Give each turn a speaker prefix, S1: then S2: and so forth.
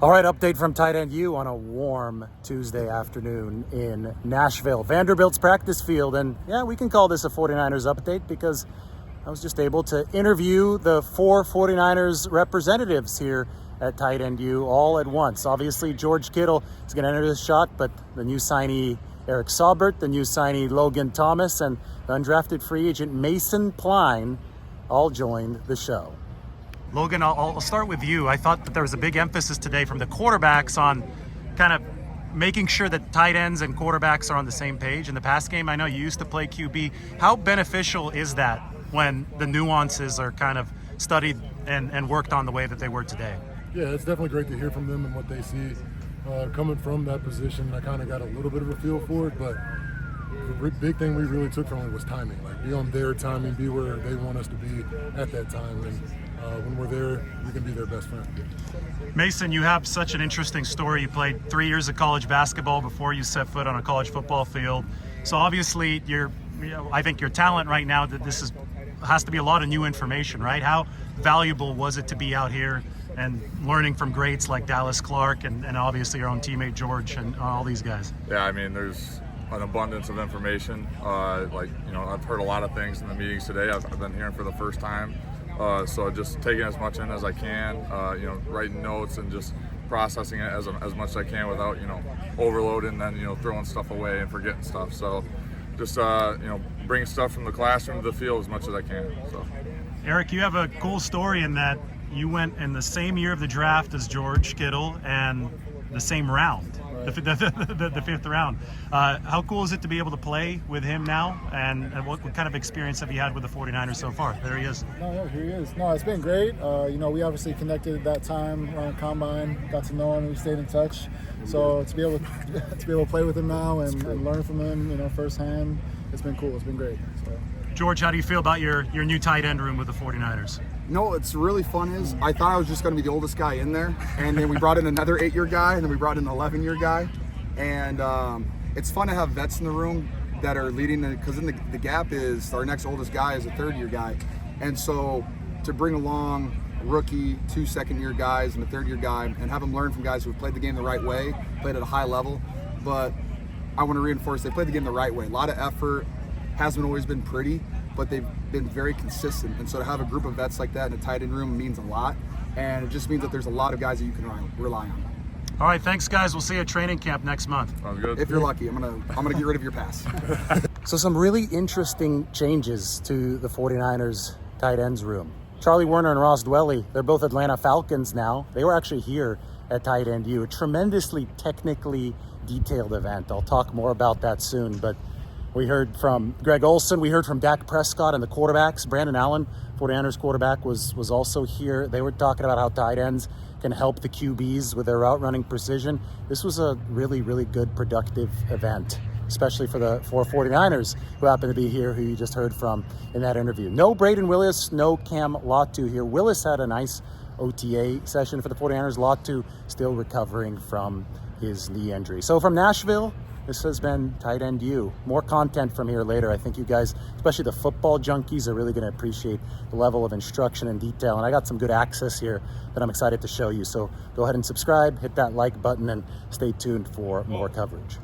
S1: All right, update from Tight End U on a warm Tuesday afternoon in Nashville, Vanderbilt's practice field. And yeah, we can call this a 49ers update because I was just able to interview the 4 49ers representatives here at Tight End U all at once. Obviously, George Kittle is going to enter this shot, but the new signee Eric Saubert, the new signee Logan Thomas, and the undrafted free agent Mason Pline all joined the show. Logan, I'll start with you. I thought that there was a big emphasis today from the quarterbacks on kind of making sure that tight ends and quarterbacks are on the same page. In the past game, I know you used to play QB. How beneficial is that when the nuances are kind of studied and worked on the way that they were today?
S2: Yeah, it's definitely great to hear from them and what they see. Coming from that position, I kind of got a little bit of a feel for it, but the big thing we really took from it was timing. Like, be on their timing, be where they want us to be at that time. And when we're there, we can be their best friend.
S1: Mason, you have such an interesting story. You played 3 years of college basketball before you set foot on a college football field. So obviously, I think your talent right now, that has to be a lot of new information, right? How valuable was it to be out here and learning from greats like Dallas Clark and obviously your own teammate George and all these guys?
S3: Yeah, I mean, there's an abundance of information. I've heard a lot of things in the meetings today. I've been hearing for the first time. So just taking as much in as I can, writing notes and just processing it as much as I can without, overloading and then, throwing stuff away and forgetting stuff. So just, bring stuff from the classroom to the field as much as I can. So,
S1: Eric, you have a cool story in that you went in the same year of the draft as George Kittle and the same round, the fifth round. How cool is it to be able to play with him now? And what kind of experience have you had with the 49ers so far? There he is.
S4: No, here he is. No, it's been great. We obviously connected at that time around Combine, got to know him, we stayed in touch. So to be able to play with him now and learn from him, firsthand, it's been cool. It's been great. So.
S1: George, how do you feel about your new tight end room with the 49ers?
S5: What's really fun is I thought I was just going to be the oldest guy in there, and then we brought in another 8-year guy, and then we brought in an 11-year guy, and it's fun to have vets in the room that are leading, because then the gap is our next oldest guy is a 3rd-year guy, and so to bring along rookie, 2 second-year guys and a 3rd-year guy and have them learn from guys who have played the game the right way, played at a high level, but I want to reinforce they played the game the right way. A lot of effort, hasn't always been pretty, but they've been very consistent. And so to have a group of vets like that in a tight end room means a lot. And it just means that there's a lot of guys that you can rely on.
S1: All right, thanks guys. We'll see you at training camp next month.
S3: Sounds good.
S5: If you're lucky, I'm gonna get rid of your pass.
S1: So some really interesting changes to the 49ers tight ends room. Charlie Werner and Ross Dwelly, they're both Atlanta Falcons now. They were actually here at Tight End U. A tremendously technically detailed event. I'll talk more about that soon, but we heard from Greg Olsen. We heard from Dak Prescott and the quarterbacks. Brandon Allen, 49ers quarterback, was also here. They were talking about how tight ends can help the QBs with their route running precision. This was a really, really good, productive event, especially for the 49ers who happen to be here, who you just heard from in that interview. No Braden Willis, no Cam Latu here. Willis had a nice OTA session for the 49ers. Latu still recovering from his knee injury. So from Nashville, this has been Tight End U. More content from here later. I think you guys, especially the football junkies, are really going to appreciate the level of instruction and detail. And I got some good access here that I'm excited to show you. So go ahead and subscribe, hit that like button, and stay tuned for more coverage.